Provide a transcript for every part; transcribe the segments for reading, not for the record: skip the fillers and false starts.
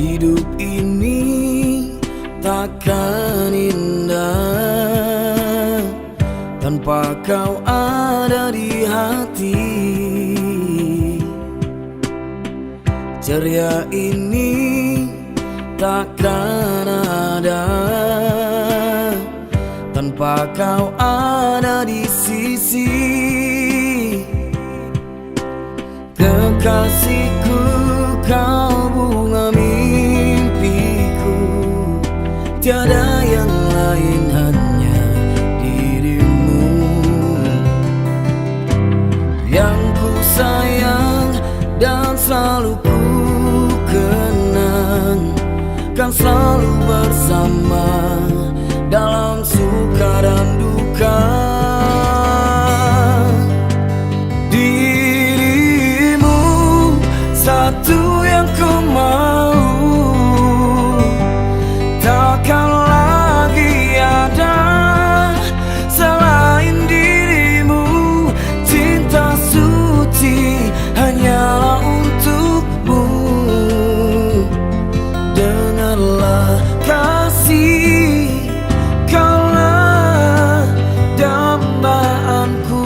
Hidup ini takkan indah tanpa kau ada di hati. Ceria ini takkan ada tanpa kau ada di sisi. Kekasihku, kau bunga mimpiku, tiada yang lain hanya dirimu. Yang ku sayang dan selalu ku kenang, kan selalu bersama dalam suka dan duka. Satu yang ku mau, takkan lagi ada selain dirimu. Cinta suci hanyalah untukmu. Dengarlah kasih, kaulah dambaanku.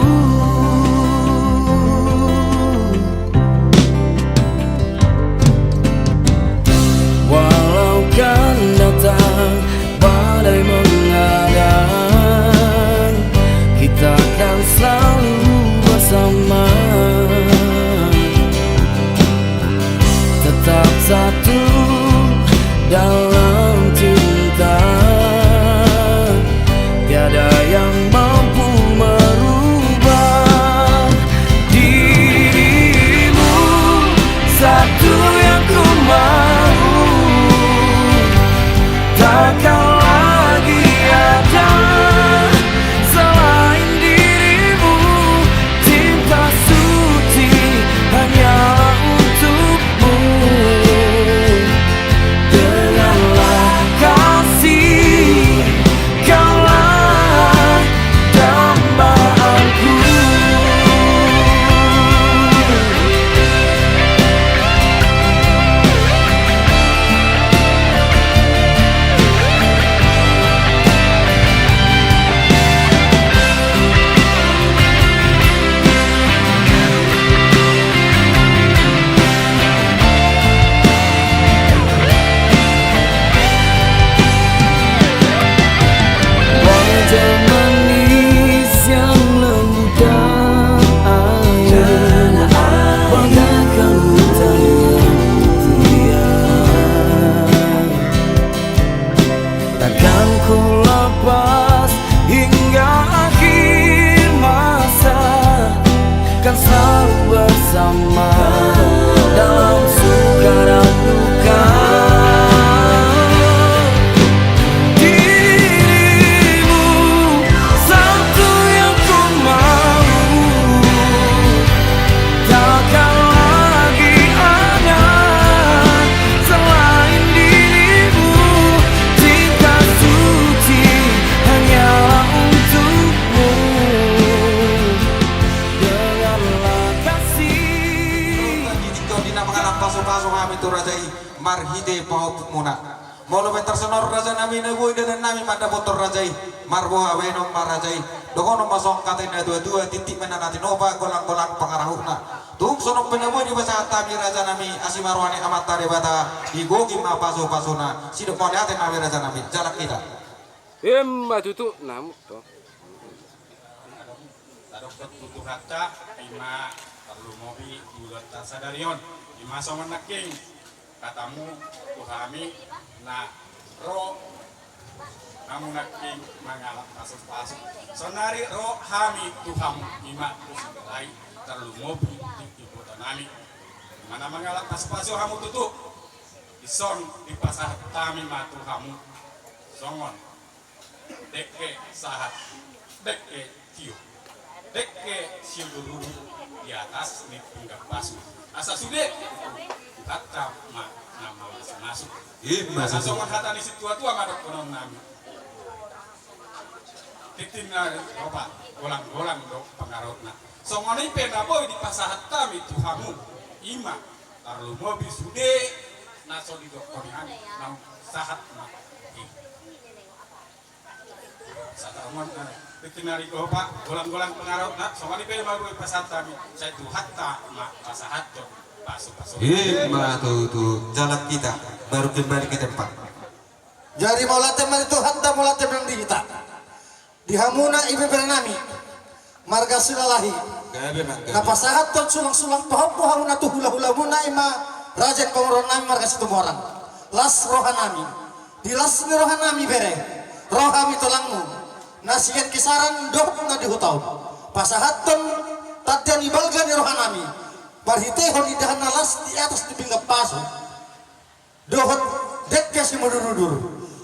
Kan datang badai mengadang, kita kan selalu bersama, tetap satu dalam cinta. Tiada yang mampu merubah dirimu. Satu yang ku mau, takkan lagi ada selain dirimu. Cinta suci hanyalah untukmu. Dengarlah kasih, kaulah dambaanku. Kan selalu bersama dalam suka dan duka. Dirimu satu yang ku mau, takkan lagi ada selain dirimu. Cinta suci hanyalah untukmu. Paso kami tu rajai marhide pahop muna molo tersenor raja nami neboi dan nami manda motor rajai marbo awenom marajai dokono masong katena dua titik menanati nova golang-golang pangarahuna tung sonok peneboi di bahasa tami raja nami asimarwani amat tare bata digogi ma paso pasona sidok mau liatin nami raja nami jalak kita matutu namu to tadok tutu hatta ima perlu mobi bulat sadarion ima sama naking katamu tuhami na ro namu naking mangalak pasuk sonari ro hami tuham ima usulai terlalu mobi di ibu tanami mana mangalak pasuk hamu tutu ison di pasar tami matu hamu songon deke sahat deke kiu deke siuluru di atas nih pinggak pasuk asa sude hatta nama masuk asa songon hatta ni situa-tua ngadok konon nami titimna opa golang-golang do pangarotna songon ini pena boy di pasahat kami tuhamu ima tarlu mobi sude naso di doktorian nang sahat mak satamon bikinari ko pak golang-golang pengaruh nak somali pe baru pasat kami saya tu hatta mak pasahat to pasu-pasu tuh jalan kita baru kembali ke tempat. Jadi maulate man itu hatta maulate berang di kita dihamuna ibe bernami marga silalahi napasahat tot sulang-sulang pohon-pohon tu hula-hula muna ima raja pengoronami marga situ orang las rohanami di las ni rohanami bere rohami tolangmu nasihat kisaran doh na dihutau pasahat ton tadian ibalga ni rohanami barhitehon idahan las di atas di pinggap paso dohot dekke si mudur-mudur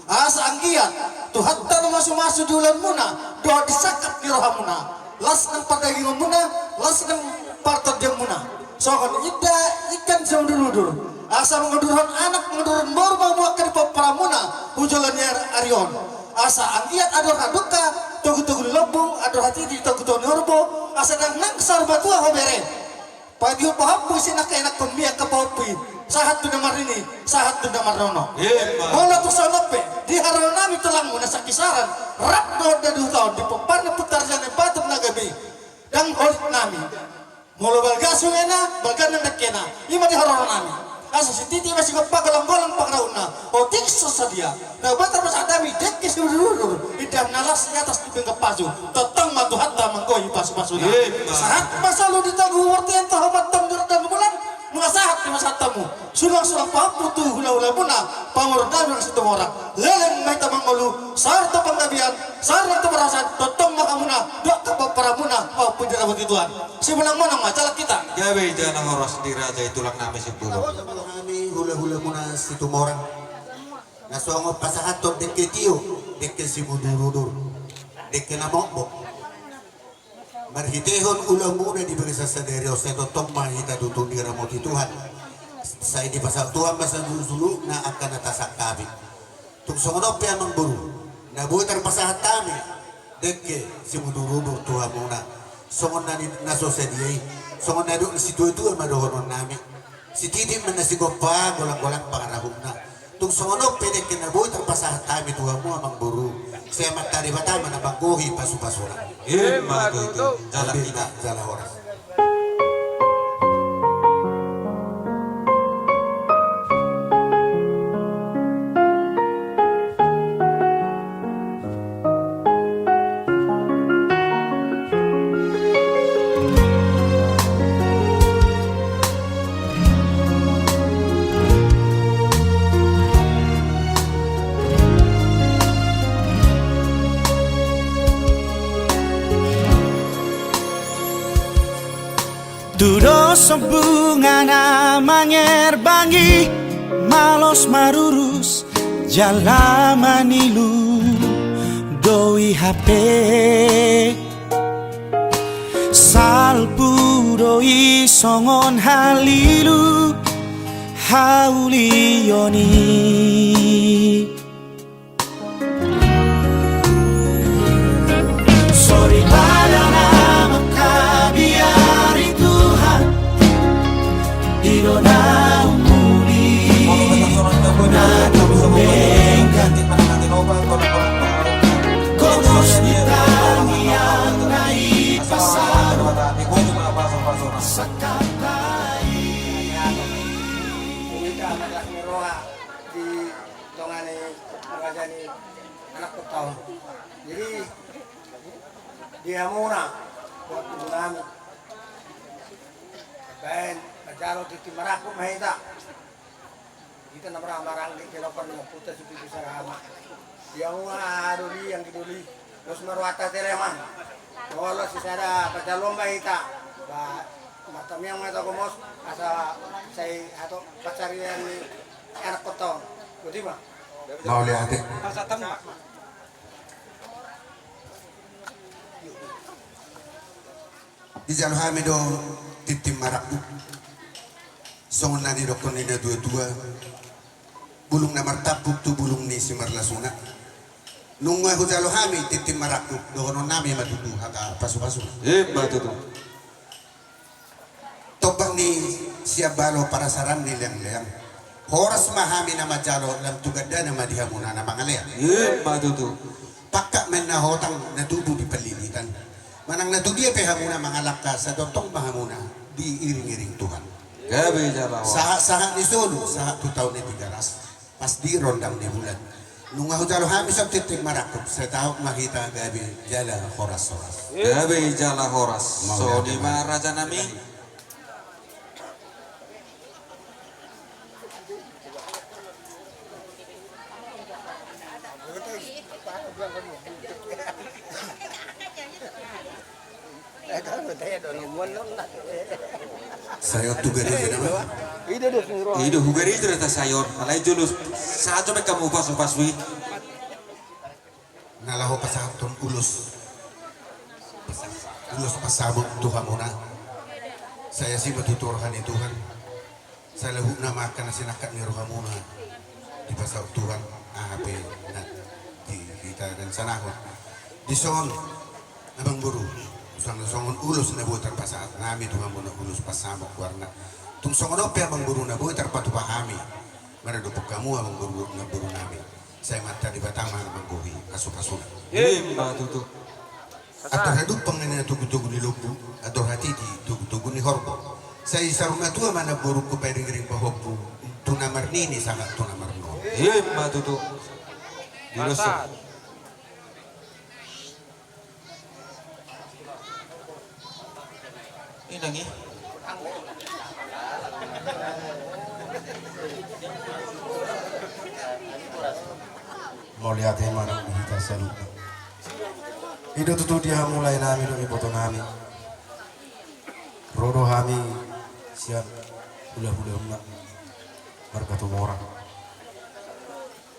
asa anggiat tuhat tan masu-masu di ulan muna doh disakap di rohamuna las nang padagi muna las nang partot dia muna sokon ida ikan si mudur-mudur asa mengudurhon anak mengudurhon morma muakan paramuna ujolannya Arion asa anggiat ador haduka tugu-tugu lobong ador hati di tugu-tugu norbo asa nang nangsar batua hobere pagi pahapu sinak enak pemia kapaupin sahat tu namar ini sahat tu namar nono bola tu salope di haronami telangmu nasa kisaran rap do dadu tahun di peparna putar jane batu nagabi dan holit nami molo balgasu ena balgan nakena ima di haronami asa si titi masih golang-golang pagrauna o tikso sadia na batar mas adami dekke si urur idam nalas di atas di pinggap pasu totang matu hatta mangkoi pasu-pasuna sahat masalu ditagu wartian tahamat tamdur dan bulan mengasahat di masa tamu sulang-sulang papu tu hula-hula muna pamur dami situ orang leleng mai tamang malu sarta panggabian sarta perasan totong makamuna dok kapal paramuna papu jerawat ituan si menang-menang macalah kita gawe jangan horos di raja itulang nami sebulu kami hula-hula muna situ orang nasongo pasahat to dekke tio dekke si mudur-mudur dekke namokbok marhitehon ulang muna di bangsa sadari o sa totong mahita dutong di ramot Tuhan sa di pasal Tuhan basa dulu na akan natasak kami tung songonop ya mangburu na buitar pasahat kami dekke si mudur-mudur Tuhan muna songon na naso sa diyay songon na doon si tuwa madohonon namin si titi man na si gopa golang-golang pangarahom na tung songonop pwede kinabuitar pasahat kami Tuhan mo mangburu saya matari batama na bangguhi pasu-pasura tuh jalan kita jalan orang Dudoso bunga na manyerbangi malos marurus jalaman ilu doi HP salpu doi songon halilu hauliyoni sorry pada nama kabiari Tuhan ilo na umuli na tumengkan konos nitangi yang naik pasar sakapai kita anak miroha di tongane ngajani anak kutau jadi dia muna buat tsunami ben pajaro di timaraku mahita kita namara-marang di kilopan ng puta supi sa rama dia muna aduli yang diduli terus marwata tereman wala si sada pajalong mahita ba matamiyang mga komos asa say ato pacarian ni anak kutau di ba mau lihat asa tamu di jalan hamido titim marakku songon nani dokon ni dua-dua bulung na martapuk tu bulung ni si marlasuna nung aku jalo hami titim marakku dokonon nami madudu haka pasu-pasu batu tuh tobang ni siya balo para saran ni liang-liang Horas mahami na majalo lam tugada na madihamuna na mangalaya. Matutu. Pakka men na hotang natubo di palilitan. Manang natudia pe hamuna mangalaka sa dotong mahamuna di iring-iring Tuhan. Gabi jala horas. Saha ni solo, saha 2 taon ni tigaras. Pas di rondang di bulan. Nung ako jalo hami sa titik marakop sa tao makita gabi jala horas-horas. Gabi jala horas. So di raja nami. Sayo tugari na naman. Ido hugari itu rata sayor. Alay julus. Sajo me kamu paswi. Nalaho pa sa aton ulos. Ulos pasabot Tuhan mo na. Saya si matuturhan ni Tuhan. Sa lahu na makan na sinakat ni Roha muna. Di pasal Tuhan ahape na di kita dan sanahon. Di son abang buru. Songon ulos na buhay terpasaat nami Tuhan mo na ulos pasabot warna. Tung songon ope abang buru na buhay terpatupahami. Maradupok kamu abang buru na buru nami. Saya mata di Batama abang buhi kasu-kasu. Matutu. Ator hadup panganan tugu-tugu ni lupu, ator hati di tugu-tugu ni horbo. Saya sarunga tua mana buruk ko piring-ring pahopu. Tunamar nini sangat tunamar no. Matutu. Dilusuk. Ini lagi. Mau lihat yang mana kita selalu. Hidup itu dia mulai nami demi foto nami. Rodo kami siap bulan-bulan enggak berkatu orang.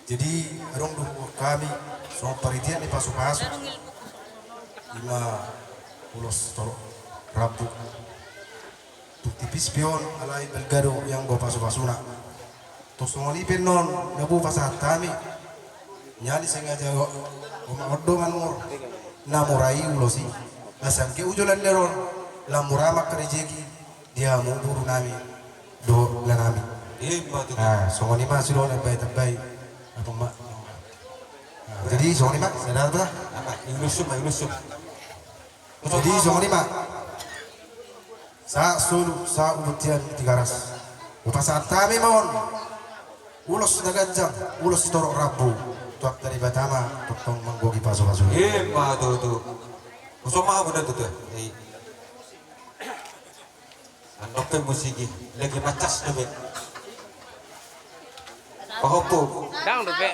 Jadi orang kami soal peritian di pasu-pasu 5 ulos tolok rabu. Tipis pion alai belgado yang bawa pasu-pasu nak. Terus ngolipin non nabu pasat kami. Nyali sengaja odo manur namurai ulosi asam ke ujulan leron lamurama kerejeki dia muburu nami do lanami songoni ma silo na bay tabay apa mak jadi songoni ma sadar ba ilusum jadi songoni ma sa sulu sa ubutian tigaras upasat kami mon ulos nagajang ulos torok rabu tuak dari Batama potong menggogi pasu-pasu. Matutu. Usoma mo na tutu. Andok pe musiki lagi macas debe. Pahopo. Dang dobe.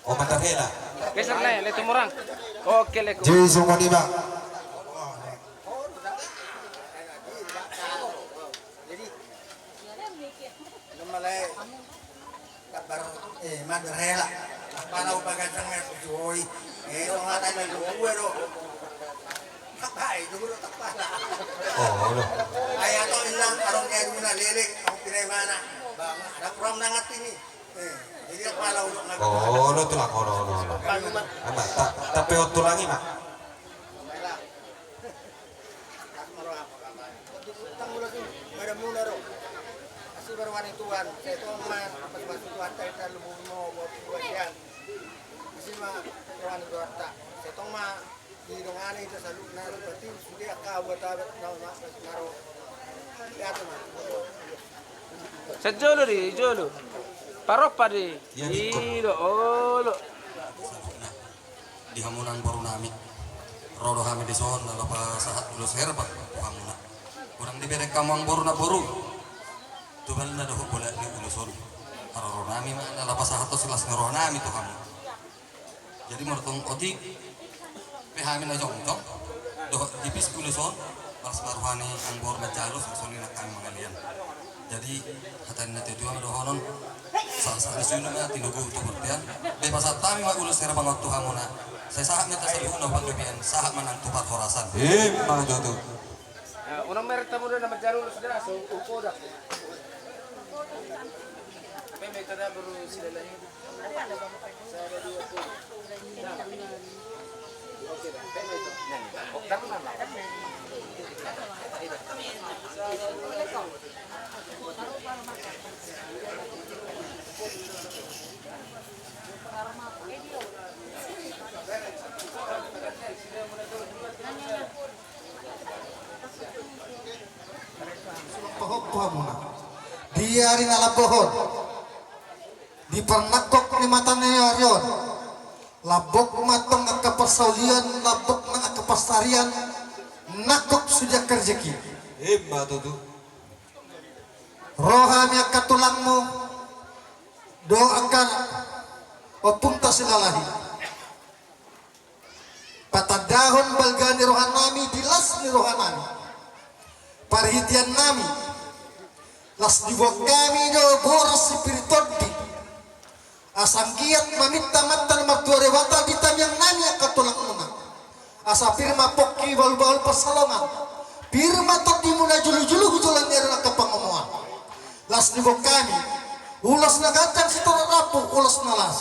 O matahela. Geser na le tumurang. Oke le. Jadi semua di bang. Madrahela palau pagandang nga tujoy so nga tayo nagbuwero kapay duguro tapala ay ato ilang arong kaya muna lilik ang pinaymana nakram na nga tini jadi ang palau nga Lo tulang lo. Ama tapi tulangi mak. Berwani Tuhan, saya Tuhan pas Tuhan kita lubung mau buat yang isi mah berwani Tuhan tak, saya Tuhan mah di dongane itu selalu naruh berarti sudah kau buat abet naruh lihat mah. Sejolo di jolo. Paropa di. Ilo olo. Di hamunan baru nami. Rodo kami di son lalu pas saat dulu serba hamuna. Kurang diberi kamang baru na baru. Tuhan na doh boleh ni uluson. Aroro nami mana lapas satu selas ngero nami tuh kamu. Jadi mertong otik. Pehamin aja ngomong. Doh tipis uluson. Pas maruhani angbor majalus usulin kami mengalian. Jadi hatan nanti dua doh honon. Sa disuno na tinugo tu bertian. Be pasat tami mak ulus serba waktu kamu na. Saya sahat minta salihu na panggabian. Sahat manang tupat horasan. Mah tutu. Unang meron tamo na magjaru sudah so upo dah. May tada baru sila lang. Sa radio ko. Okay dah. Pwede ito. Dako na lang. dia rin alabohon di pernakok ni mata nayarion labok matong ang kapasaulian labok ng kapastarian nakok sudah kerjeki Batutu. rohani katulangmu doakan opunta silalahi patadahon balgani rohanami dilas ni rohanami parhitian nami las dibuat kami do boros spiritodi asangkiat mamita matan martuare wata ditam yang nami katulang una asa firma pokki bal-bal persalongan firma tadi muna julu-julu hujulan nyerana kepangomongan las dibuat kami ulas nagacang sitora rapu ulas nalas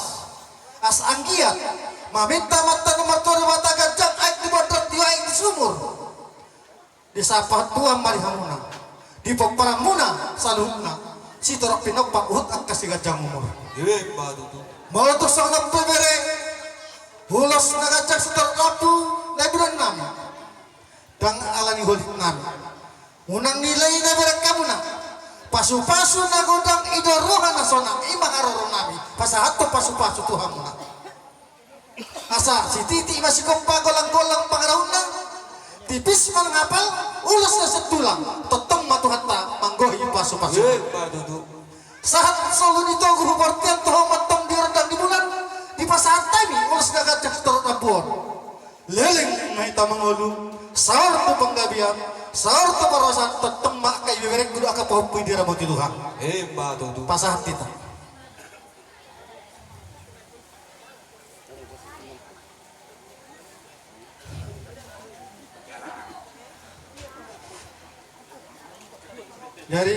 as angkiat mamita matan martuare wata gajang aik dibuat diwaik di sumur disapa tuan marihamuna di peperamuna salutna si torok pinok pak uhut ak kasih gajang umur Batutu. mau tuh sangat pembere ulas nagacang sitora rapu leburan nama dan alani holik nami unang nilai leburan kamuna pasu-pasu nagodang ido roha nasona ima haroro nami pasahat to pasu-pasu tuhamuna asa si titi masih kompa golang-golang pangarahuna tipis mengapal ulas na setulang totong matuhata manggohi pasu-pasu Batutu. saat selalu itu guru partian toh matong di rendang di bulan di pasar tami ulas gagacak setorot abuan leleng mahita mangolu sahur tu penggabian sahur tu parasan teteng mak kay beberek kudu aka pahupuy di rabot Tuhan Batutu. pasahat kita dari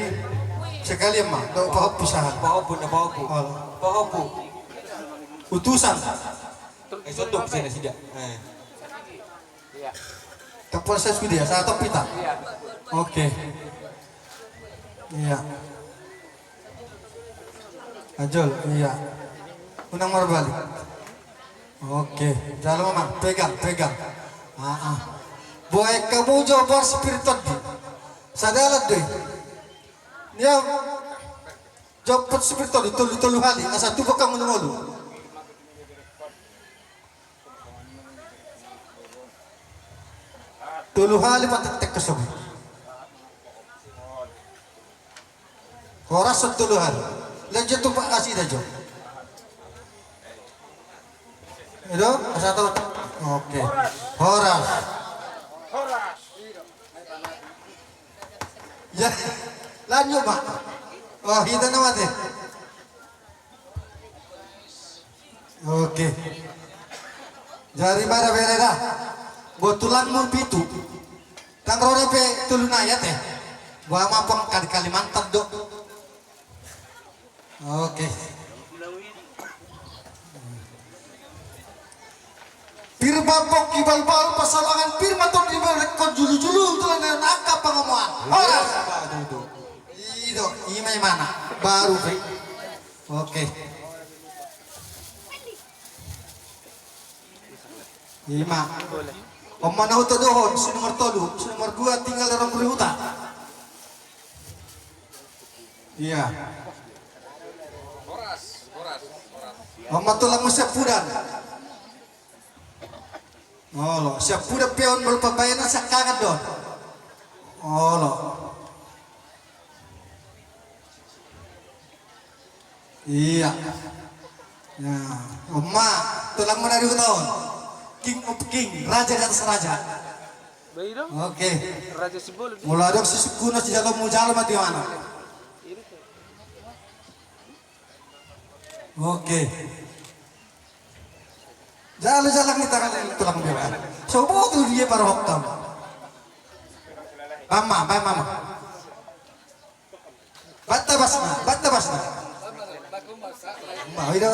sekali mah do pahop pisahan Pahopu na pahopu. oh. Pahopu. utusan Sotok sini sida. Iya. Kapolres dia satu pita Iya. oke iya ajol iya unang marbalik oke jalan mama pegang boy kamu jawab spiritot di sadalat deh dia jawab spiritot di tulu hali asa tuh kamu nunggu tulu hali patek kesobi horas tulu hali lanjut tuh pak kasih dah jo itu satu oke horas ya lanjut pak oh kita nama deh oke jari mana bereda buat tulang pitu tang roda pe tulun ayat ya gua mampang kali Kalimantan dok oke firma pok ibal-bal pasalangan firma tuh diberekon julu-julu tulang dengan akap pengomongan horas itu ini mana baru oke lima om mana uto dohon si nomor 2 tinggal orang berhuta iya om matulang mo siya pudan olo siya pudan peon berpabayan sa kagad doon olo iya ya oma tulang mo na rin doon King of King, Raja di atas Raja. Baik dong. Oke. Raja Sibol. Mulai ada si kuno si jalan mujalan mati mana? Oke. Jalan-jalan kita kan tulang bela. Coba tuh dia para hoktam. Mama. Bata basna. Mau itu.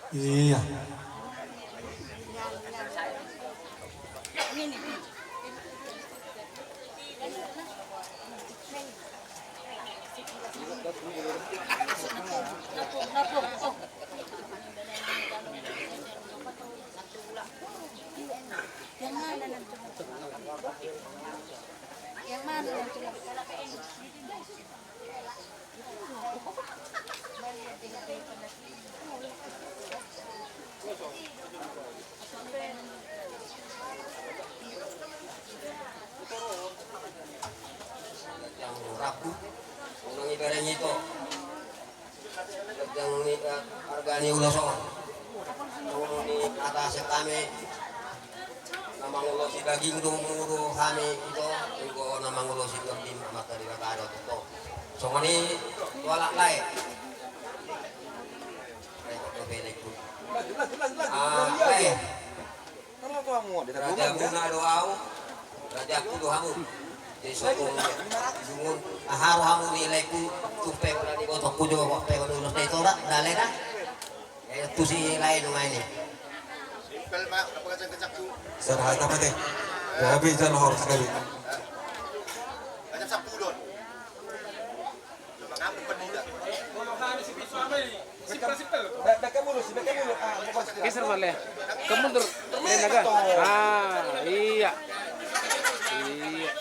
Iya. Yang mana nanti? yang rapuh orang ibaratnya itu yang harganya udah so di atas kami nama ngulo si daging itu menguru kami itu juga nama ngulo si daging mata di kata ada itu so ini tualak lain Raja Muna doau Raja Kudu Hamu Desokong Jungun Ahar Hamu nilaiku Tupe ko di botok ko jo Pe ko dulus na ito Dali na Ito si lain ng ini Simpel mak, napagkacang-kacak ko. Sarahan naman eh. Grabe dyan horse kali. Kacang sakto doon. Lumangapit pa nila. Geser boleh. Kemundur. Lenaga. Ah, iya. Iya.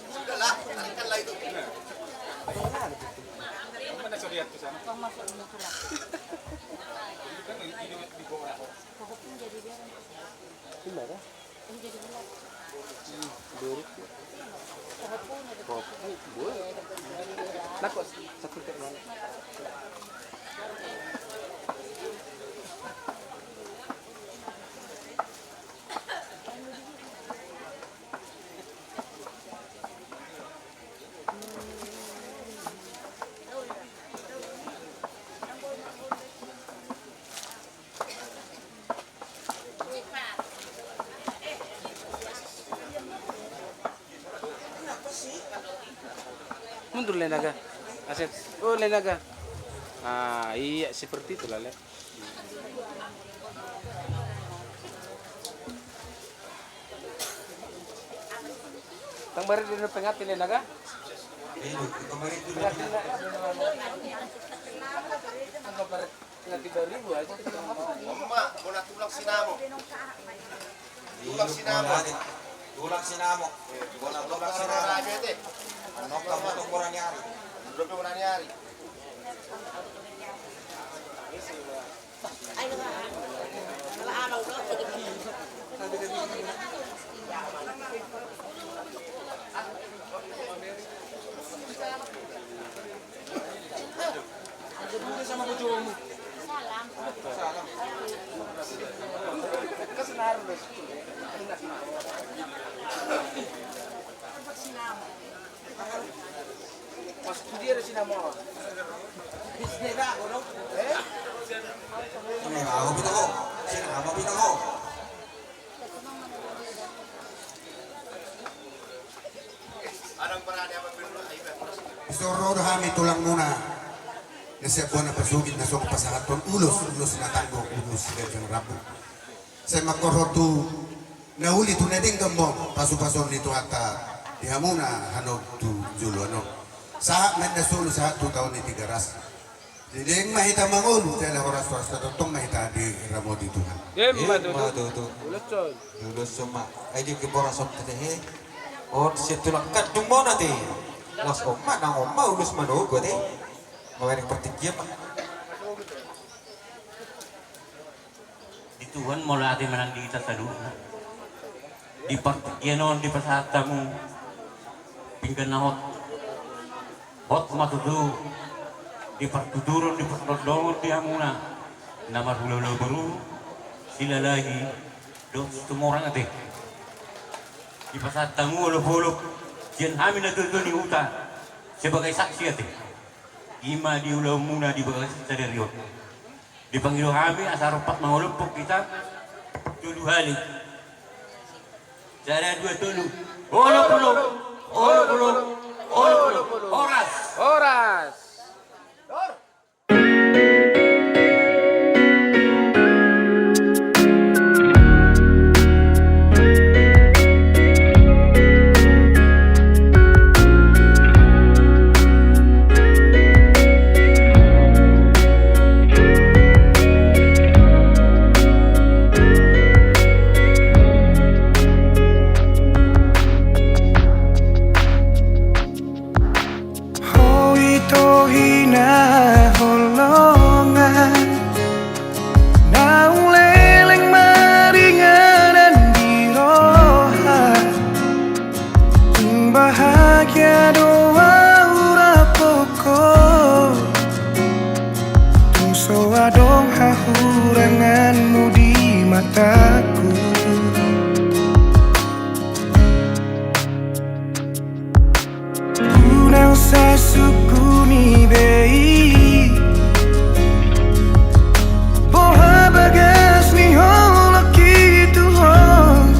Sudahlah, tarikanlah itu. Nakos, satu teman. Mundur Lenaga. Aset. Oh Lenaga. Ah iya seperti itu lah Le. Tang baru di pengat Lenaga. Kemarin itu Pengat Angka barat pengat 3.000 aja. Mak, mau natulak sinamo. Tulak sinamo. tulak sinamo. Bola tulak sinamo. Raja itu. Anok kamu tuh kurang nyari. Berapa orang hari? Sama kucumu. Salam. Kesenar bos. Pas dia di sini mau. Bisnis dah, bodoh. Ini aku pindah kok. Sini aku pindah kok. Adang parani apa pindah aibat. Isoro kami tulang muna. Nasiap ko na pasugid na sok pasahaton ulos na tango ulos sa rabu. Sa makorotu na uli tu na ding gamo pasu-pason nito ata dihamuna hanog tu julo ano. Sa men na sulu sa 2 taon ni tigaras. Diding mahita mangul tela oras sa totong mahita di ramo dito. Tuh. Lulus semua. Aidi ke boras sok teh. Oh, situ lang kadung mo na teh. Las omma nang omma ulus manogo teh. Mawari pertigia pak. Di Tuhan mau latih menang di kita tadu. Di pertigianon di persatamu pinggan hot matudu di pertuturun di pertodongon di amuna nama hulolo baru sila lagi do semua orang ate di persatamu olok-olok jian amin natutu ni hutan sebagai saksi ate ima di ulau muna di bagasi sadarion Dipanggil kami asal rupat mengelumpuk kita 7 hari. Cara 2 tulu. Oras. Oras. Hahuranganmu di mataku, unang sa sukuni bei boha bagas ni holok itu hong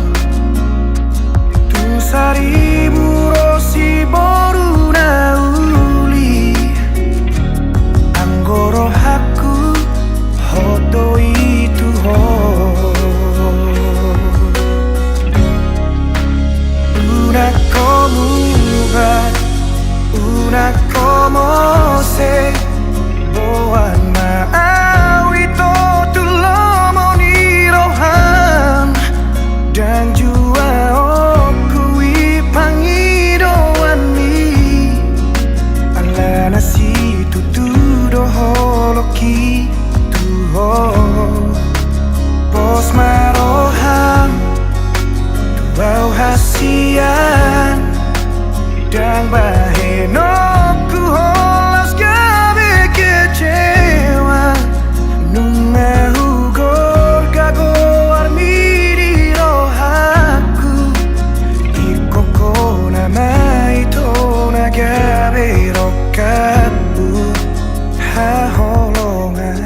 tu saribu rosi boru nauli anggoro haku hoto itu ho una como se boan maawi to tulomo ni rohan dan jua okui pangidoan ni ala nasi tutudo holoki Bos maroham Tuau hasian Dan bahenoku holas gabe kecewa Nunga hugor gago armiri rohaku Ikoko nama itu nagabe rokabu Haholongan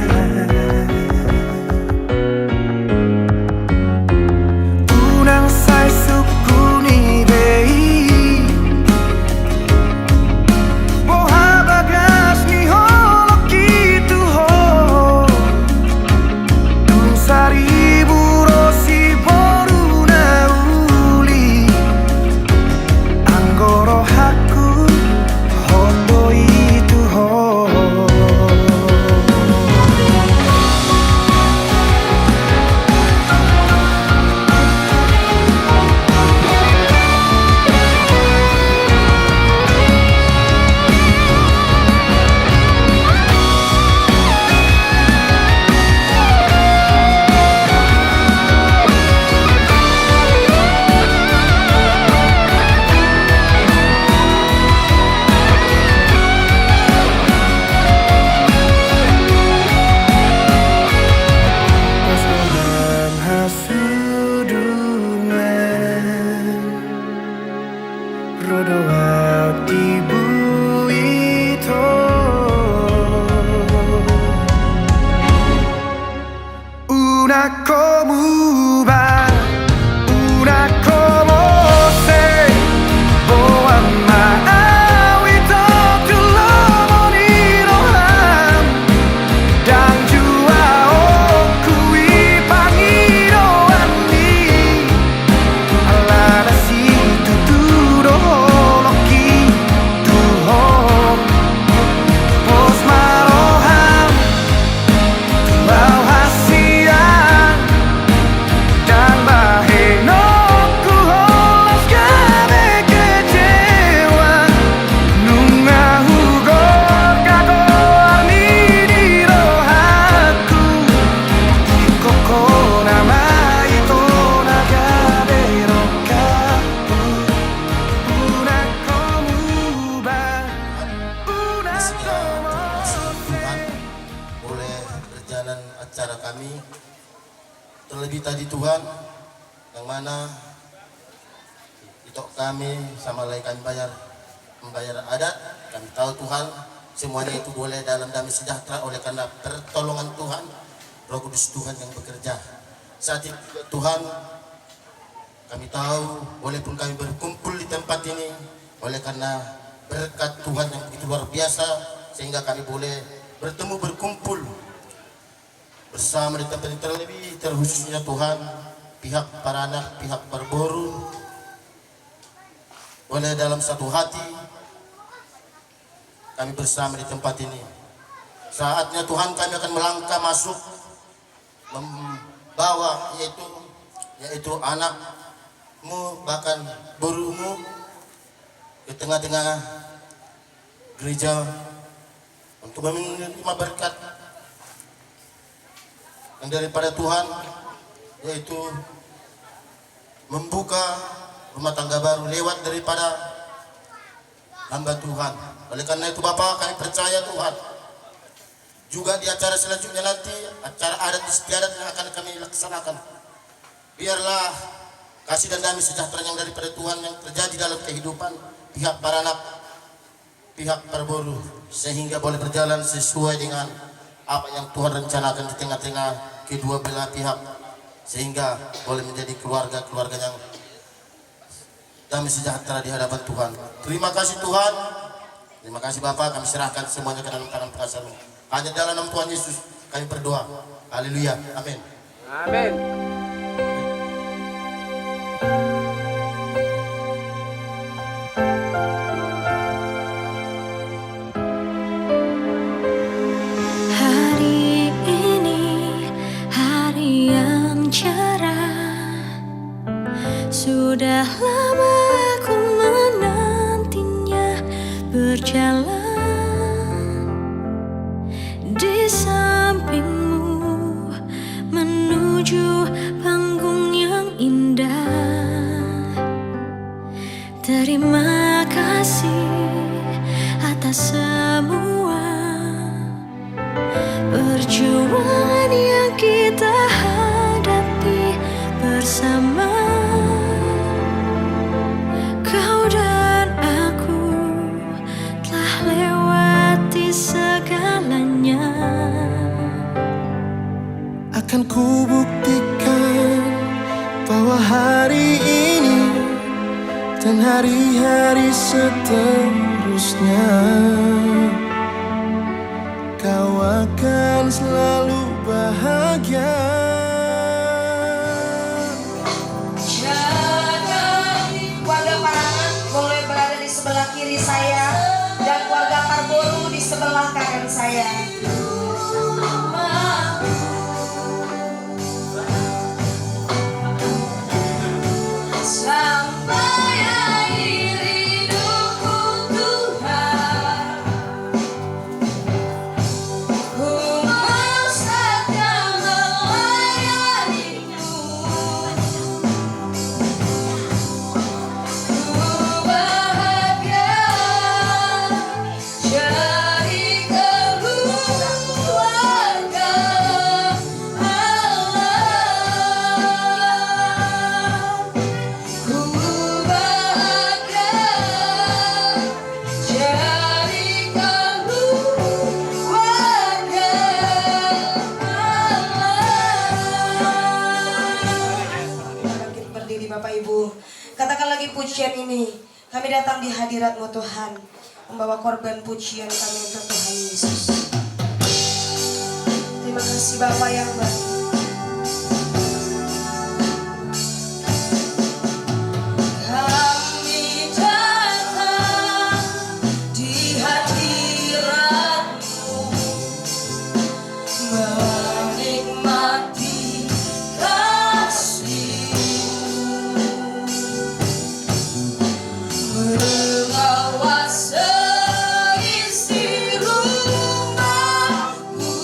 acara kami. Terlebih tadi Tuhan, yang mana itu kami sama lain kami membayar adat. Kami tahu Tuhan, semuanya itu boleh dalam damai sejahtera oleh karena pertolongan Tuhan Roh Kudus Tuhan yang bekerja. Saat itu juga Tuhan, kami tahu walaupun kami berkumpul di tempat ini, oleh karena berkat Tuhan yang begitu luar biasa, sehingga kami boleh bertemu berkumpul bersama di tempat ini, terlebih terkhususnya Tuhan, pihak para anak, pihak Parboru, oleh dalam satu hati kami bersama di tempat ini. Saatnya Tuhan kami akan melangkah masuk, membawa yaitu anakmu, bahkan borumu ke tengah-tengah gereja untuk menerima berkat yang daripada Tuhan, yaitu membuka rumah tangga baru lewat daripada hamba Tuhan. Oleh karena itu Bapak, kami percaya Tuhan, juga di acara selanjutnya nanti, acara adat istiadat yang akan kami laksanakan, biarlah kasih dan damai sejahtera yang daripada Tuhan yang terjadi dalam kehidupan pihak para anak, pihak Parboru, sehingga boleh berjalan sesuai dengan apa yang Tuhan rencanakan di tengah-tengah kedua belah pihak, sehingga boleh menjadi keluarga yang damai sejahtera di hadapan Tuhan. Terima kasih Tuhan, terima kasih Bapak, kami serahkan semuanya ke dalam tangan pengasamu. Hanya dalam nama Tuhan Yesus kami berdoa. Haleluya, amin. Amin. Hari ini hari yang cerah, sudah lama aku menantinya, berjalan di sampingmu menuju panggung yang indah. Terima kasih atas semua perjuangan yang kita hadapi bersama. Kau dan aku telah lewati segalanya. Akan ku buktikan bahwa hari ini dan hari-hari seterusnya kau akan selalu bahagia. Warga Parangan boleh berada di sebelah kiri saya dan warga Parboru di sebelah kanan saya. Sampai akhir hidupku Tuhan, ku mau setia melayanimu. Ku bahagia jadi keluarga Allah. Ku bahagia jadi keluarga Allah. Kita berdiri Bapak Ibu, katakan lagi pujian ini. Kami datang di hadirat-Mu Tuhan, membawa korban pujian kami untuk Tuhan Yesus. Terima kasih Bapak yang baik. Kami datang di hadirat-Mu, menikmati kasih-Mu, mengawal seisi rumah-Mu.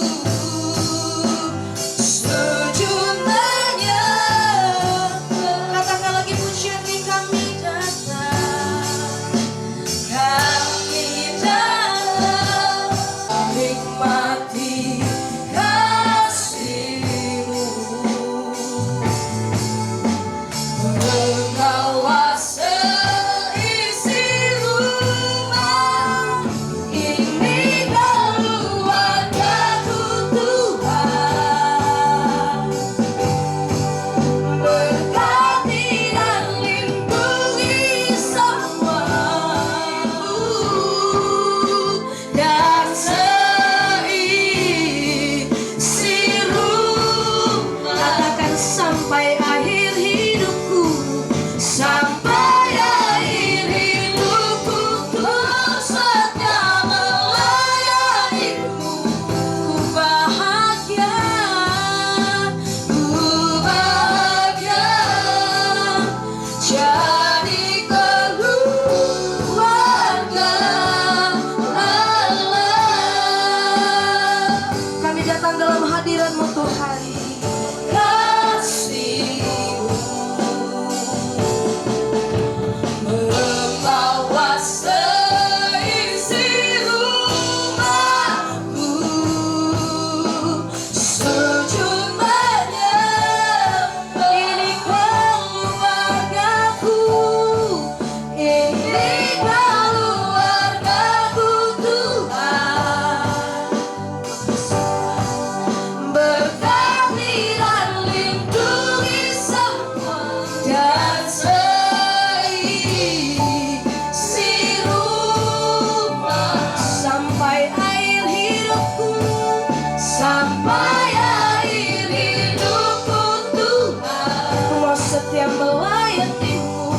setia melayanimu,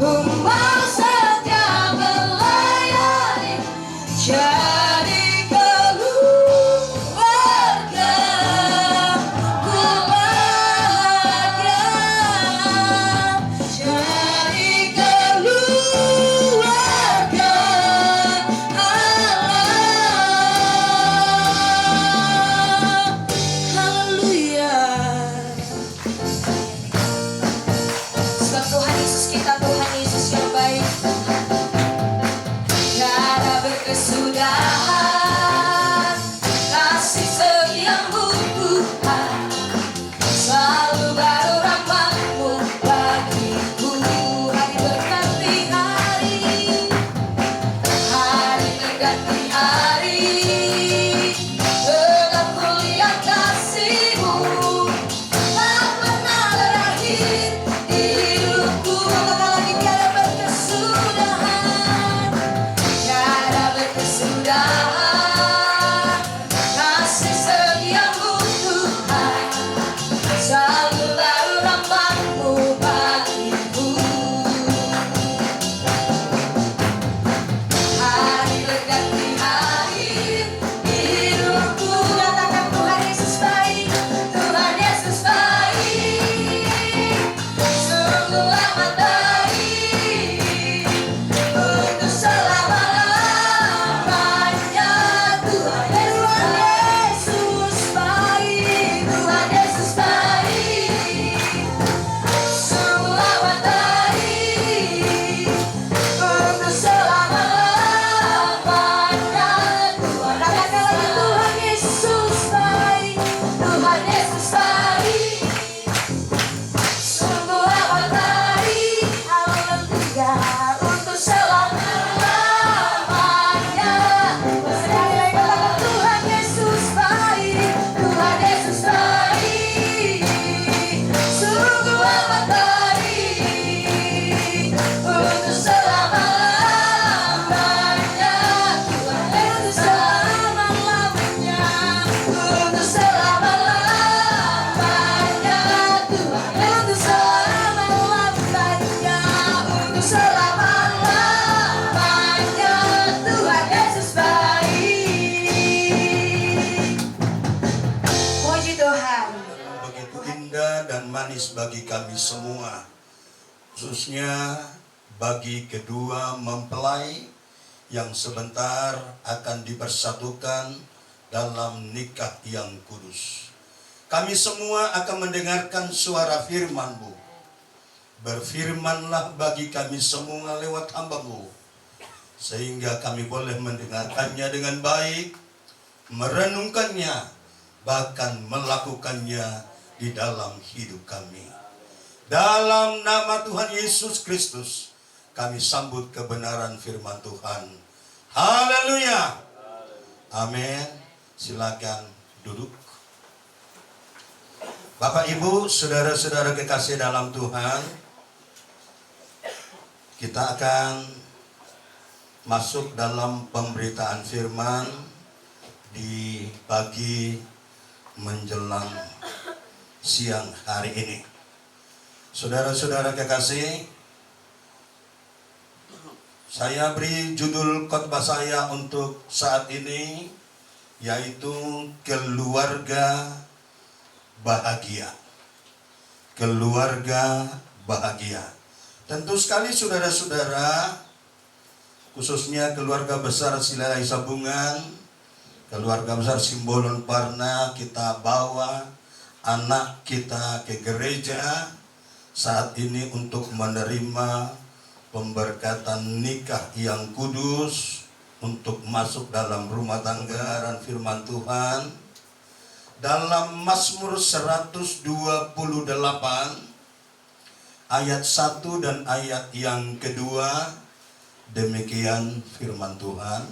ku mau setia melayani. Jadi keluarga ku bahagia. Jadi keluarga Allah. Haleluya. Sebab Tuhan Yesus kita, Tuhan Yesus yang baik, tiada berkesudahan, kasih setiamu Tuhan, selalu baru rahmat-Mu bagiku. Hari berganti hari, hari berganti hari, dengan mulia kasih-Mu tak pernah berakhir hidupku. Katakan lagi, tiada berkesudahan, tiada berkesudahan, kasih setiamu Tuhan, selalu baru rahmat-Mu bagiku. Hari berganti hari hidupku. Katakan Tuhan Yesus baik, Tuhan Yesus baik, sungguh amat baik, untuk selama-lamanya. Tuhan Yesus baik, Tuhan Yesus baik, sungguh amat baik, untuk selama-lamanya. Tuhan, katakan lagi, Tuhan Yesus baik, Tuhan Yesus baik, sungguh amat baik. Haleluya, untuk selama-lamanya. Sekali lagi katakan, Tuhan Yesus baik, Tuhan Yesus baik, sungguh amat baik, untuk selama-lamanya. Tuhan Yesus selama-lamanya, untuk selama-lamanya. Tuhan Yesus selama-lamanya, untuk selama-lamanya. Tuhan Yesus baik. Puji Tuhan. Begitu indah dan manis bagi kami semua, khususnya bagi kedua mempelai yang sebentar akan dipersatukan dalam nikah yang kudus. Kami semua akan mendengarkan suara firman-Mu. Berfirmanlah bagi kami semua lewat hamba-Mu, sehingga kami boleh mendengarkannya dengan baik, merenungkannya, bahkan melakukannya di dalam hidup kami. Dalam nama Tuhan Yesus Kristus, kami sambut kebenaran firman Tuhan. Haleluya. Amin. Silakan duduk. Bapak Ibu, saudara-saudara kekasih dalam Tuhan, kita akan masuk dalam pemberitaan firman di pagi menjelang siang hari ini. Saudara-saudara kekasih, saya beri judul khotbah saya untuk saat ini, yaitu keluarga bahagia. Keluarga bahagia. Tentu sekali saudara-saudara, khususnya keluarga besar Silalahi Sabungan, keluarga besar Simbolon Parna, kita bawa anak kita ke gereja saat ini untuk menerima pemberkatan nikah yang kudus, untuk masuk dalam rumah tangga. Dan firman Tuhan dalam Mazmur 128 ayat 1 dan ayat yang kedua, demikian firman Tuhan.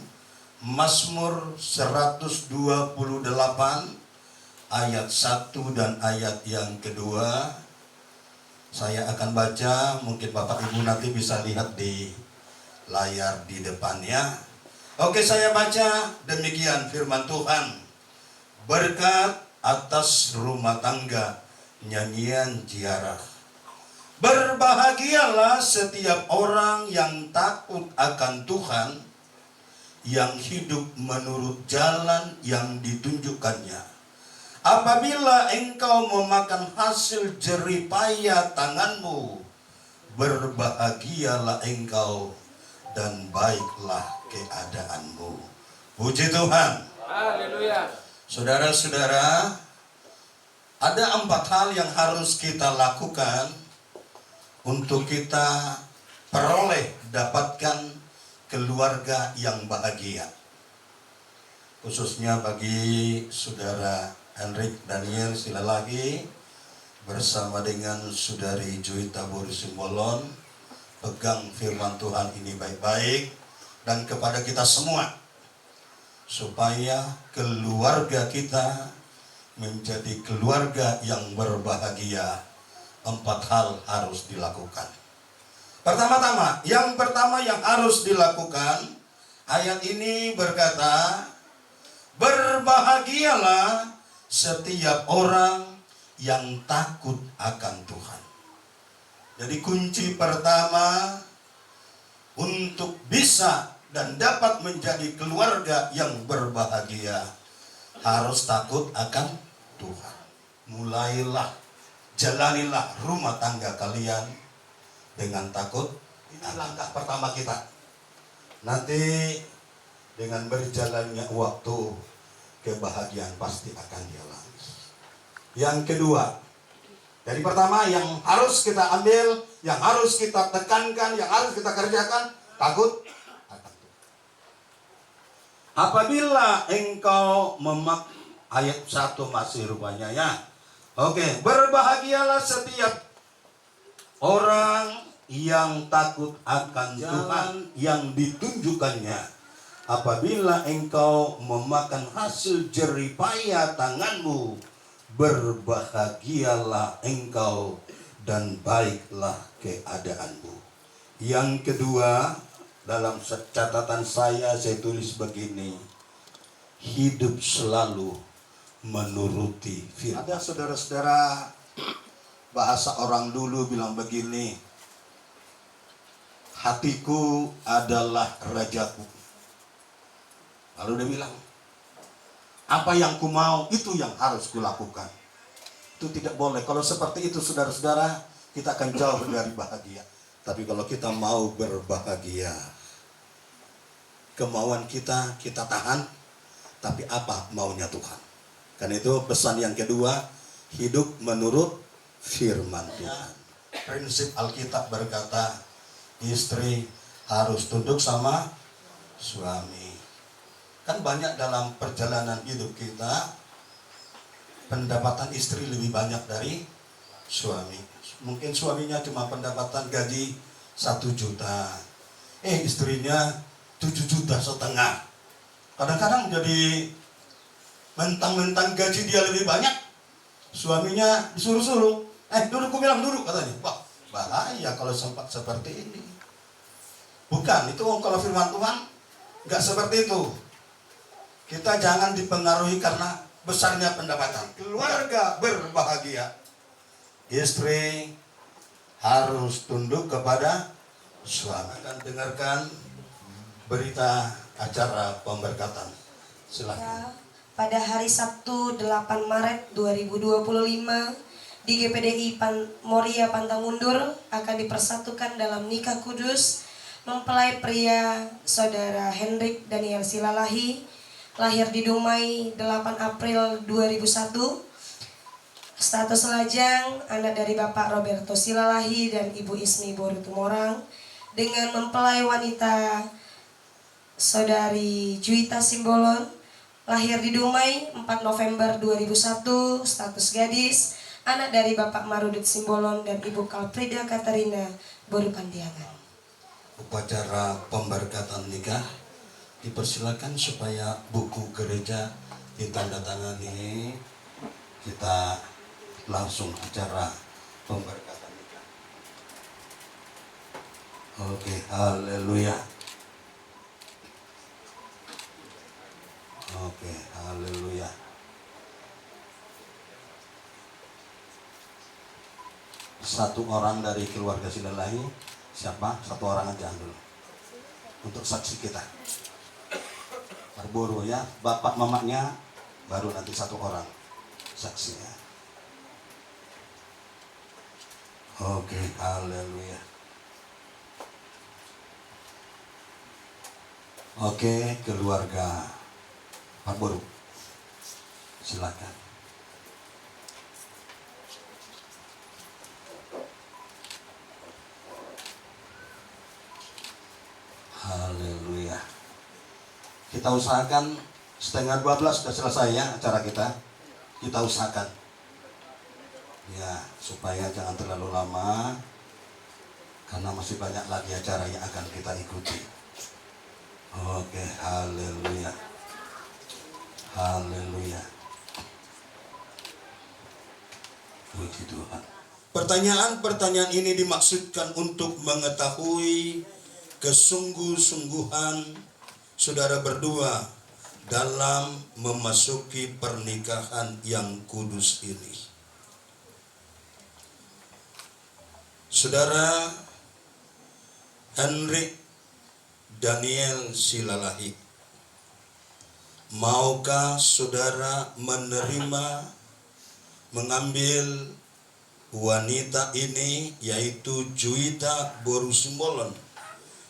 Mazmur 128 ayat 1 dan ayat yang kedua. Saya akan baca, mungkin Bapak Ibu nanti bisa lihat di layar di depannya. Oke, saya baca, demikian firman Tuhan. Berkat atas rumah tangga, nyanyian ziarah. Berbahagialah setiap orang yang takut akan Tuhan, yang hidup menurut jalan yang ditunjukkannya. Apabila engkau memakan hasil jeripaya tanganmu, berbahagialah engkau dan baiklah keadaanmu. Puji Tuhan. Haleluya. Saudara-saudara, ada 4 hal yang harus kita lakukan untuk kita peroleh, dapatkan keluarga yang bahagia. Khususnya bagi saudara Henrik Daniel Silalagi bersama dengan saudari Juwita Boru Simbolon, pegang firman Tuhan ini baik-baik, dan kepada kita semua, supaya keluarga kita menjadi keluarga yang berbahagia. 4 hal harus dilakukan. Yang pertama yang harus dilakukan, ayat ini berkata, berbahagialah setiap orang yang takut akan Tuhan. Jadi kunci pertama untuk bisa dan dapat menjadi keluarga yang berbahagia, harus takut akan Tuhan. Mulailah, jalanilah rumah tangga kalian dengan takut. Ini langkah pertama kita. Nanti dengan berjalannya waktu, kebahagiaan pasti akan dialami. Yang kedua, dari pertama yang harus kita ambil, yang harus kita tekankan, yang harus kita kerjakan, takut akan Tuhan. Apabila engkau ayat 1 masih rupanya ya. Oke, berbahagialah setiap orang yang takut akan Tuhan yang ditunjukkannya. Apabila engkau memakan hasil jeripaya tanganmu, berbahagialah engkau dan baiklah keadaanmu. Yang kedua, dalam catatan saya tulis begini, hidup selalu menuruti firman. Ada saudara-saudara, bahasa orang dulu bilang begini, hatiku adalah rajaku. Lalu dia bilang, apa yang ku mau itu yang harus kulakukan. Itu tidak boleh. Kalau seperti itu saudara-saudara, kita akan jauh dari bahagia. Tapi kalau kita mau berbahagia, kemauan kita tahan, tapi apa maunya Tuhan. Karena itu pesan yang kedua, hidup menurut firman Tuhan. Prinsip Alkitab berkata, istri harus tunduk sama suami. Kan banyak dalam perjalanan hidup kita, pendapatan istri lebih banyak dari suami. Mungkin suaminya cuma pendapatan gaji 1 juta. Istrinya 7,5 juta. Kadang-kadang jadi mentang-mentang gaji dia lebih banyak, suaminya disuruh-suruh. Duduk, aku bilang duduk katanya. Wah, bahaya kalau sempat seperti ini. Bukan, itu kalau firman Tuhan nggak seperti itu. Kita jangan dipengaruhi karena besarnya pendapatan. Keluarga berbahagia. Istri harus tunduk kepada suami. Dan dengarkan berita acara pemberkatan. Silakan. Pada hari Sabtu 8 Maret 2025 di GPDI Moria Pantang Mundur akan dipersatukan dalam nikah kudus mempelai pria saudara Henrik Daniel Silalahi, lahir di Dumai 8 April 2001, status lajang, anak dari Bapak Roberto Silalahi dan Ibu Ismi Boru Tumorang, dengan mempelai wanita saudari Juwita Simbolon, lahir di Dumai 4 November 2001, status gadis, anak dari Bapak Marudut Simbolon dan Ibu Kalprida Katarina Boru Pandiangan. Upacara pemberkatan nikah, dipersilakan supaya buku gereja ditandatangani. Kita langsung acara pemberkatan nikah. Oke, haleluya. Oke, haleluya. satu orang dari keluarga Silalahi. Siapa? Satu orang aja dulu untuk saksi kita. Berburu ya, bapak mamanya, baru nanti satu orang saksinya. Oke, haleluya. Oke, keluarga Pak Boru, silakan. Haleluya. Kita usahakan setengah 12 sudah selesai ya acara kita. Kita usahakan ya supaya jangan terlalu lama karena masih banyak lagi acara yang akan kita ikuti. Oke, haleluya. Haleluya. Puji Tuhan. Pertanyaan-pertanyaan ini dimaksudkan untuk mengetahui kesungguh-sungguhan saudara berdua dalam memasuki pernikahan yang kudus ini. Saudara Henrik Daniel Silalahi, maukah saudara menerima, mengambil wanita ini yaitu Juwita Boru Simbolon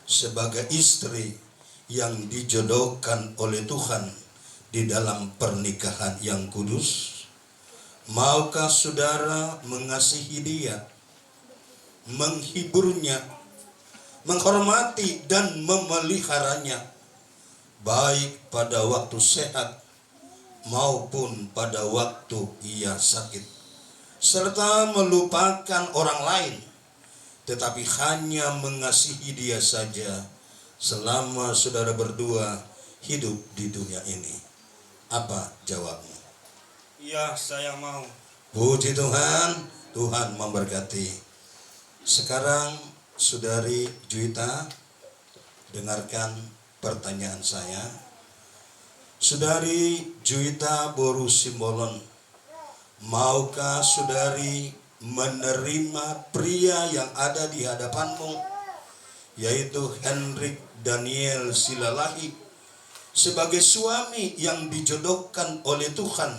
sebagai istri yang dijodohkan oleh Tuhan di dalam pernikahan yang kudus? Maukah saudara mengasihi dia, menghiburnya, menghormati dan memeliharanya, baik pada waktu sehat maupun pada waktu ia sakit, serta melupakan orang lain, tetapi hanya mengasihi dia saja selama saudara berdua hidup di dunia ini? Apa jawabmu? Iya, saya mau. Puji Tuhan, Tuhan memberkati. Sekarang saudari Juwita, dengarkan pertanyaan saya. Saudari Juwita Boru Simbolon, maukah saudari menerima pria yang ada di hadapanmu, yaitu Henrik Daniel Silalahi, sebagai suami yang dijodohkan oleh Tuhan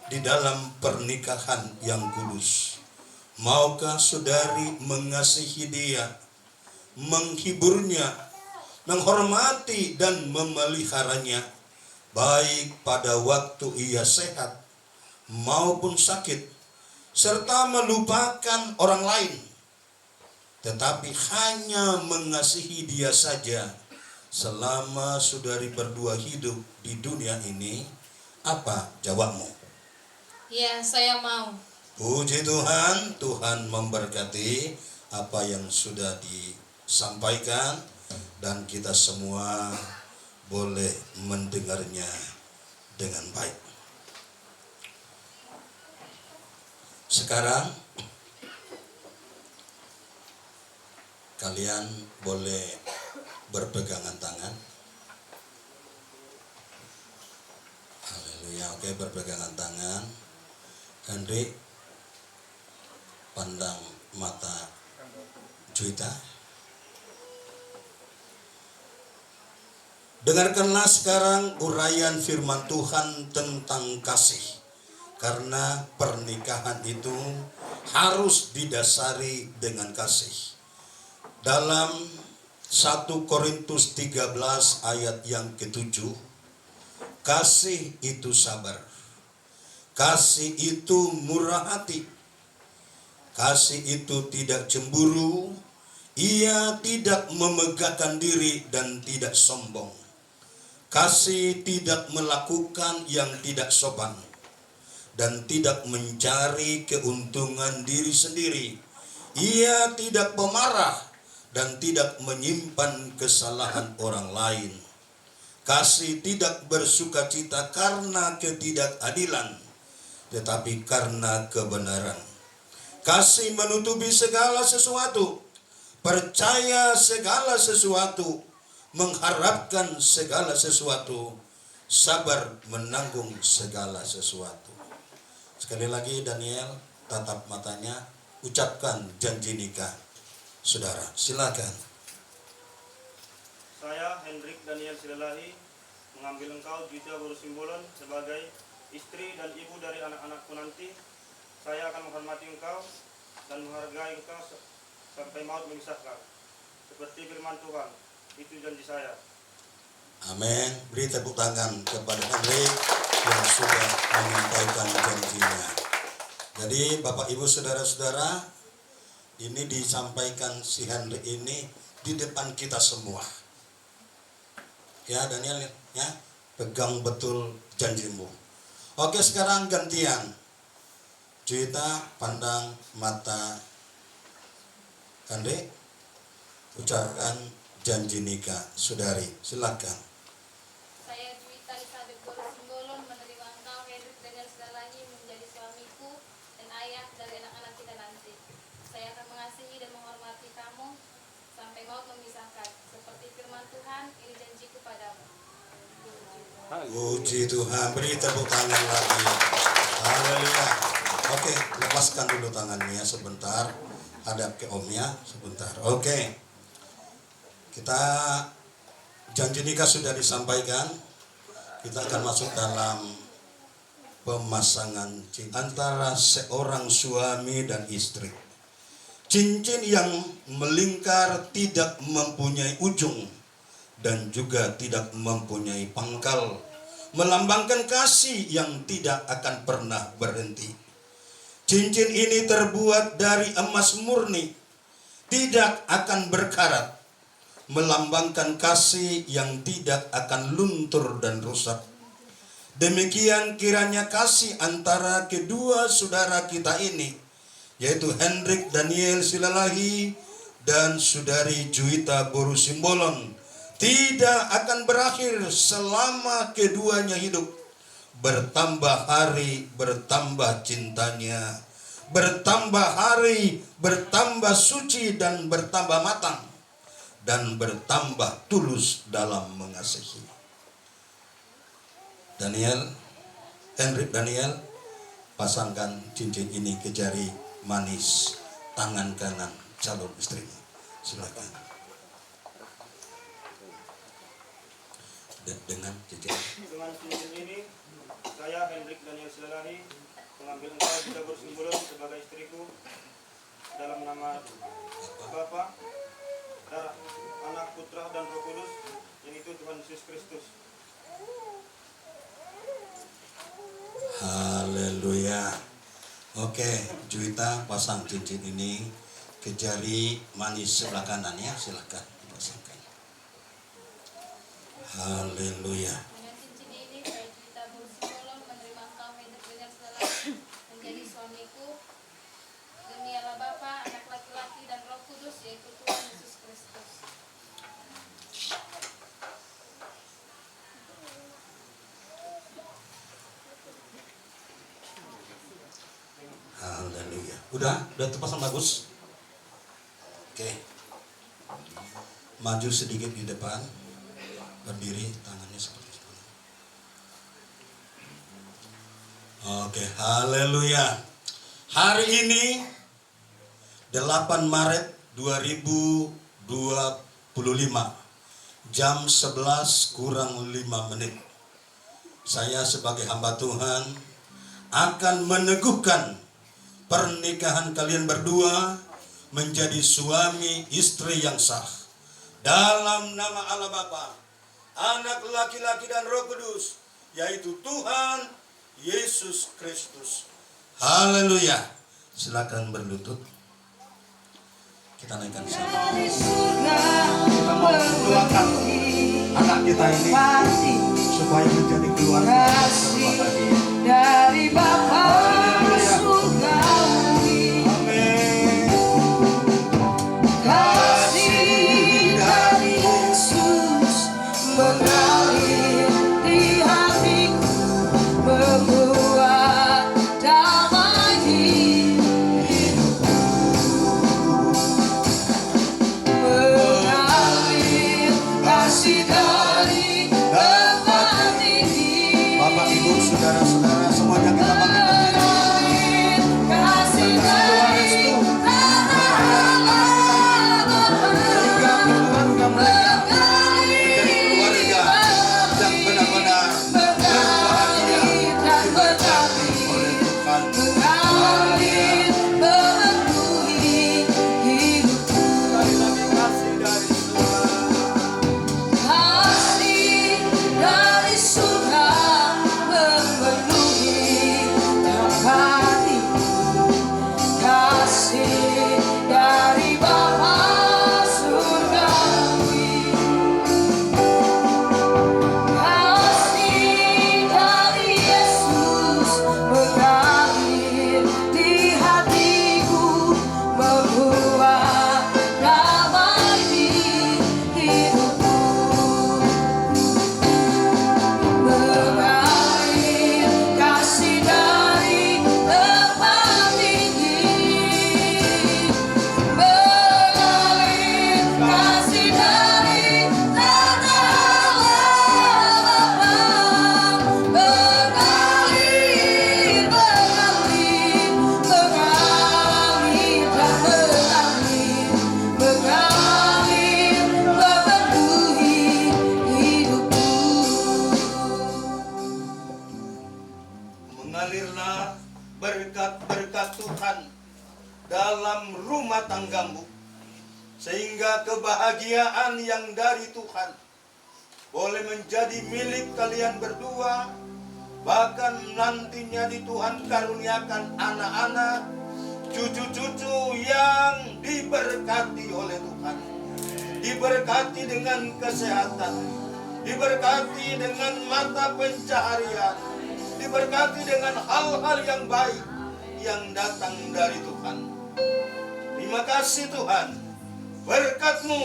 di dalam pernikahan yang kudus? Maukah saudari mengasihi dia, menghiburnya, menghormati dan memeliharanya, baik pada waktu ia sehat maupun sakit, serta melupakan orang lain, tetapi hanya mengasihi dia saja selama saudari berdua hidup di dunia ini? Apa jawabmu? Ya, saya mau. Puji Tuhan, Tuhan memberkati apa yang sudah disampaikan dan kita semua boleh mendengarnya dengan baik. Sekarang kalian boleh berpegangan tangan. Haleluya. Oke, berpegangan tangan. Henrik, pandang mata Juwita. Dengarkanlah sekarang uraian firman Tuhan tentang kasih. Karena pernikahan itu harus didasari dengan kasih. Dalam 1 Korintus 13 ayat yang ke-7, kasih itu sabar. Kasih itu murah hati. Kasih itu tidak cemburu. Ia tidak memegahkan diri dan tidak sombong. Kasih tidak melakukan yang tidak sopan dan tidak mencari keuntungan diri sendiri. Ia tidak pemarah dan tidak menyimpan kesalahan orang lain. Kasih tidak bersukacita karena ketidakadilan, tetapi karena kebenaran. Kasih menutupi segala sesuatu, percaya segala sesuatu, mengharapkan segala sesuatu, sabar menanggung segala sesuatu. Sekali lagi Daniel, tatap matanya, ucapkan janji nikah. Saudara, silakan. Saya Hendrik Daniel Silalahi mengambil engkau Juwita Boru Simbolon sebagai istri dan ibu dari anak-anakku nanti. Saya akan menghormati engkau dan menghargai engkau sampai maut memisahkan. Seperti firman Tuhan, itu janji saya. Amin. Beri tepuk tangan kepada Hendrik yang sudah menyampaikan janjinya. Jadi Bapak Ibu Saudara-saudara, ini disampaikan si Hendrik ini di depan kita semua. Ya Daniel, ya pegang betul janjimu. Oke, sekarang gantian. Juwita pandang mata Hendrik, ucapkan janji nikah. Saudari, silakan. Saya Juwita Elizabeth Boru Simbolon menerima engkau Hendrik Daniel Silalahi menjadi suamiku dan ayah dari anak-anak kita nanti. Saya akan mengasihi dan menghormati kamu sampai maut memisahkan. Seperti firman Tuhan, ini janjiku padamu. Puji Tuhan, beri tepuk tangan lagi. Haleluya. Oke, lepaskan dulu tangannya sebentar. Hadap ke omnya sebentar. Oke. Kita janji nikah sudah disampaikan. Kita akan masuk dalam pemasangan cincin antara seorang suami dan istri. Cincin yang melingkar tidak mempunyai ujung dan juga tidak mempunyai pangkal, melambangkan kasih yang tidak akan pernah berhenti. Cincin ini terbuat dari emas murni, tidak akan berkarat, melambangkan kasih yang tidak akan luntur dan rusak. Demikian kiranya kasih antara kedua saudara kita ini, yaitu Hendrik Daniel Silalahi dan saudari Juwita Boru Simbolon, tidak akan berakhir selama keduanya hidup. Bertambah hari, bertambah cintanya. Bertambah hari, bertambah suci dan bertambah matang. Dan bertambah tulus dalam mengasihi. Daniel, Hendrik Daniel, pasangkan cincin ini ke jari manis tangan kanan calon istrinya. Silakan. Dengan cincin ini, saya Hendrik Daniel Silalahi mengambil engkau Juwita Boru Simbolon sebagai istriku dalam nama Bapa, Darah, Anak, Putra, dan Roh Kudus, yaitu Tuhan Yesus Kristus. Haleluya. Oke, Juwita pasang cincin ini ke jari manis sebelah kanan ya, silakan pasangkan. Haleluya. Dengan cincin ini, saya Juwita Boru Simbolon menerima engkau Hendrik Daniel Silalahi menjadi suamiku. Demi Allah Bapa, Anak laki-laki, dan Roh Kudus, yaitu Tuhan Yesus Kristus. Haleluya. Udah terpasang bagus. Oke. Maju sedikit di depan. Berdiri, tangannya seperti itu. Oke, haleluya. Hari ini 8 Maret 2025 jam 11 kurang 5 menit. Saya sebagai hamba Tuhan akan meneguhkan pernikahan kalian berdua menjadi suami istri yang sah. Dalam nama Allah Bapa, Anak laki-laki dan Roh Kudus, yaitu Tuhan Yesus Kristus. Haleluya. Silakan berlutut. Kita naikkan sama. Kita mau doakan anak kita ini supaya menjadi keluarga dari Bapa surgawi. Amin. Kasih dari Yesus mengalir di hatiku, membuat damai hidupku. Mengalir kasih dari tempat tinggi. Bapak, Ibu, saudara-saudara semuanya kita dalam rumah tanggamu, sehingga kebahagiaan yang dari Tuhan boleh menjadi milik kalian berdua, bahkan nantinya di Tuhan karuniakan anak-anak, cucu-cucu yang diberkati oleh Tuhan, diberkati dengan kesehatan, diberkati dengan mata pencaharian, diberkati dengan hal-hal yang baik yang datang dari Tuhan. Terima kasih Tuhan, berkat-Mu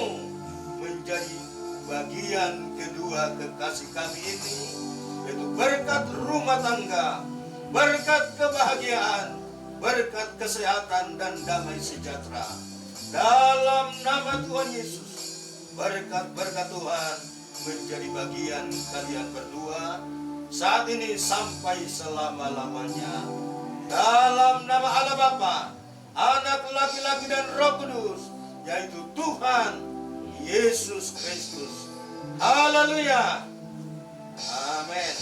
menjadi bagian kedua kekasih kami ini, yaitu berkat rumah tangga, berkat kebahagiaan, berkat kesehatan dan damai sejahtera. Dalam nama Tuhan Yesus, berkat-berkat Tuhan menjadi bagian kalian berdua saat ini sampai selama-lamanya. Dalam nama Allah Bapa, Anak laki-laki dan Roh Kudus, yaitu Tuhan Yesus Kristus. Haleluya. Amin.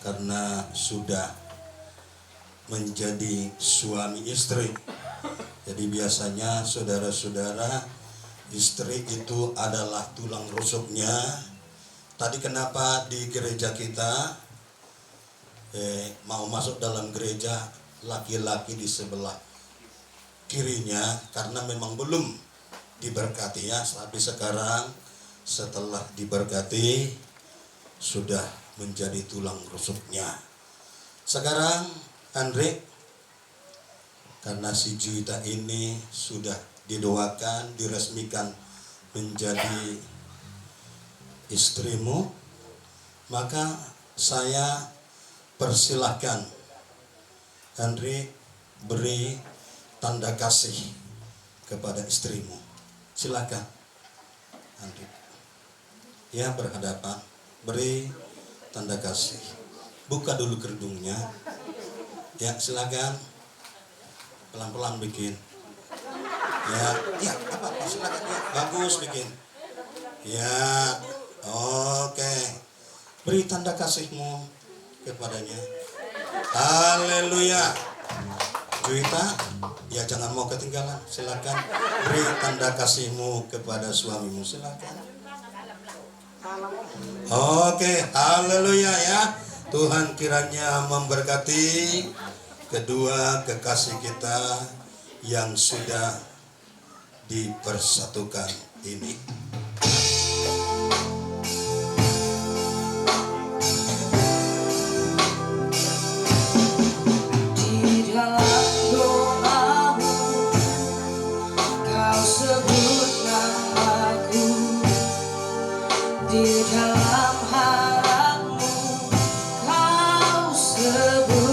Karena sudah menjadi suami istri, jadi biasanya saudara-saudara, istri itu adalah tulang rusuknya. Tadi kenapa di gereja kita mau masuk dalam gereja laki-laki di sebelah kirinya, karena memang belum diberkati ya. Tapi sekarang setelah diberkati sudah menjadi tulang rusuknya. Sekarang Andre, karena si Juwita ini sudah didoakan, diresmikan menjadi istrimu, maka saya persilahkan Andre beri tanda kasih kepada istrimu. Silakan Andre. Ya, berhadapan, beri tanda kasih. Buka dulu kerudungnya. Ya, silakan. Pelan-pelan bikin. Ya, apa silakan ya. Bagus bikin. Ya, oke. Beri tanda kasihmu kepadanya. Haleluya. Juwita, ya jangan mau ketinggalan. Silakan beri tanda kasihmu kepada suamimu. Silakan. Oke, haleluya ya. Tuhan kiranya memberkati kedua kekasih kita yang sudah dipersatukan ini. Di dalam doamu kau sebut namaku, di dalam harapmu kau sebut